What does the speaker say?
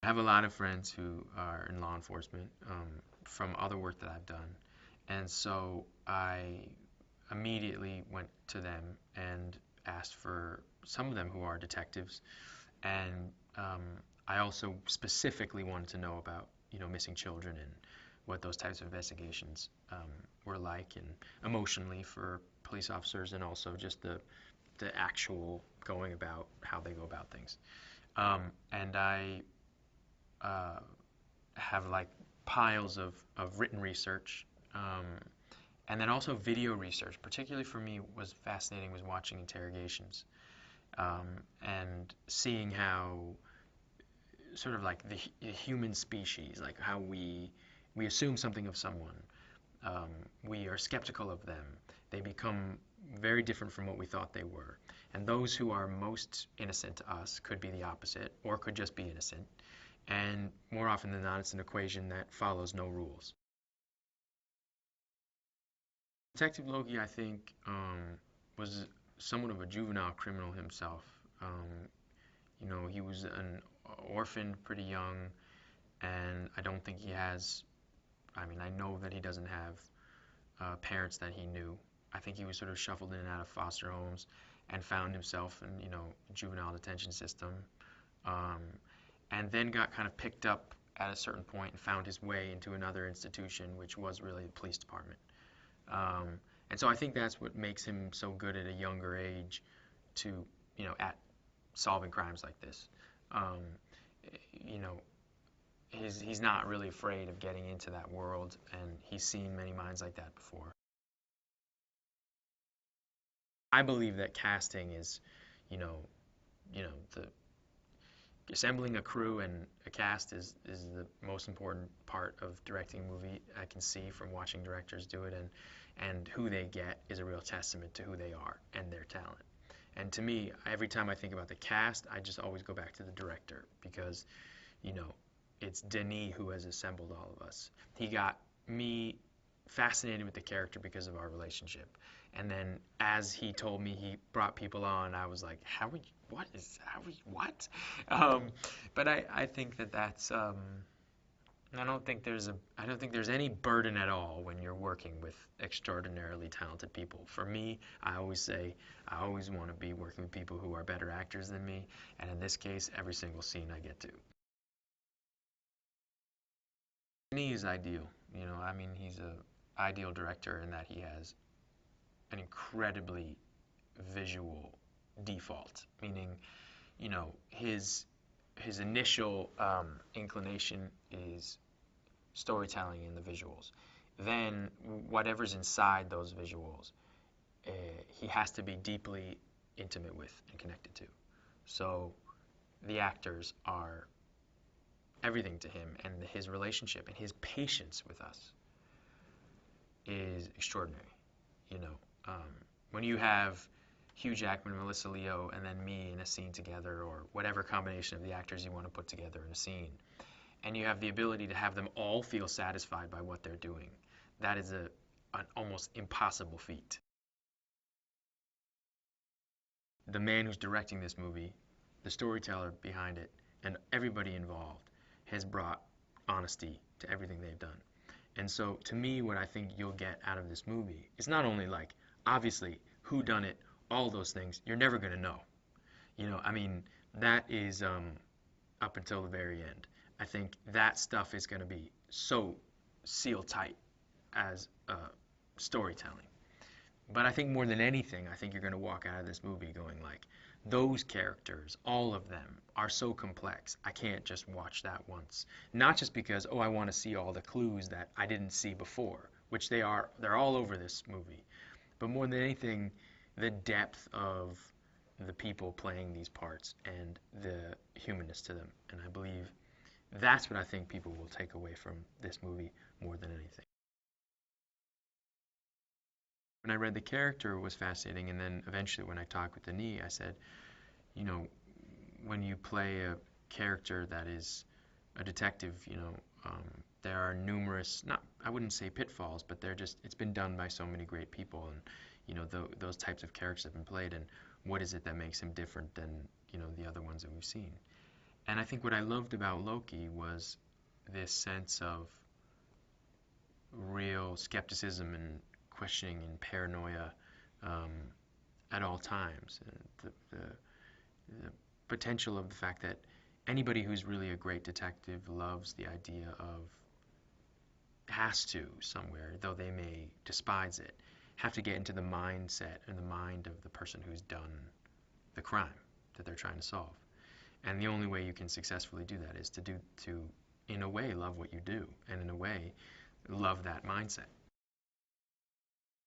I have a lot of friends who are in law enforcement from other work that I've done. And so I immediately went to them and asked for some of them who are detectives. And I also specifically wanted to know about, missing children and what those types of investigations were like and emotionally for police officers and also just the actual going about how they go about things. And I uh, have like piles of written research, and then also video research. Particularly for me, was fascinating was watching interrogations and seeing how sort of like the human species, like how we assume something of someone, um, we are skeptical of them. They become very different from what we thought they were. And those who are most innocent to us could be the opposite, or could just be innocent. And more often than not, it's an equation that follows no rules. Detective Loki, I think, was somewhat of a juvenile criminal himself. Um, he was an orphan pretty young, and I don't think he has, I mean, I know that he doesn't have parents that he knew. I think he was sort of shuffled in and out of foster homes and found himself in, juvenile detention system. Um, and then got kind of picked up at a certain point and found his way into another institution, which was really the police department. Um, and so I think that's what makes him so good at a younger age to, at solving crimes like this. Um, you know, he's not really afraid of getting into that world, and he's seen many minds like that before. I believe that casting is, you know, the assembling a crew and a cast is the most important part of directing a movie. I can see from watching directors do it, and who they get is a real testament to who they are and their talent. And to me, every time I think about the cast, I just always go back to the director because, you know, it's Denis who has assembled all of us. He got me fascinated with the character because of our relationship. And then as he told me he brought people on, I was like, what? Um, but I think that's, I don't think there's any burden at all when you're working with extraordinarily talented people. For me, I always say, I always want to be working with people who are better actors than me. And in this case, every single scene I get to. Me is ideal. I mean, he's a ideal director in that he has an incredibly visual default, meaning, his initial inclination is storytelling in the visuals. Then whatever's inside those visuals, he has to be deeply intimate with and connected to. So the actors are everything to him, and his relationship and his patience with us is extraordinary. You know, um, when you have Hugh Jackman, Melissa Leo, and then me in a scene together, or whatever combination of the actors you want to put together in a scene, and you have the ability to have them all feel satisfied by what they're doing, that is an almost impossible feat. The man who's directing this movie, the storyteller behind it, and everybody involved has brought honesty to everything they've done. And so, to me, what I think you'll get out of this movie is not only like, obviously, who done it, all those things, you're never going to know. I mean, that is up until the very end. I think that stuff is going to be so sealed tight as storytelling. But I think more than anything, I think you're going to walk out of this movie going like, those characters, all of them, are so complex. I can't just watch that once. Not just because, oh, I want to see all the clues that I didn't see before, which they're all over this movie. But more than anything, the depth of the people playing these parts and the humanness to them. And I believe that's what I think people will take away from this movie more than anything. When I read the character, it was fascinating, and then eventually when I talked with Denis, I said, you know, when you play a character that is a detective, there are numerous, not, I wouldn't say pitfalls, but it's been done by so many great people, and, those types of characters have been played, and what is it that makes him different than, the other ones that we've seen? And I think what I loved about Loki was this sense of real skepticism and questioning and paranoia um, at all times. And the potential of the fact that anybody who's really a great detective loves the idea of has to somewhere, though they may despise it, have to get into the mindset and the mind of the person who's done the crime that they're trying to solve. And the only way you can successfully do that is to in a way love what you do, and in a way love that mindset.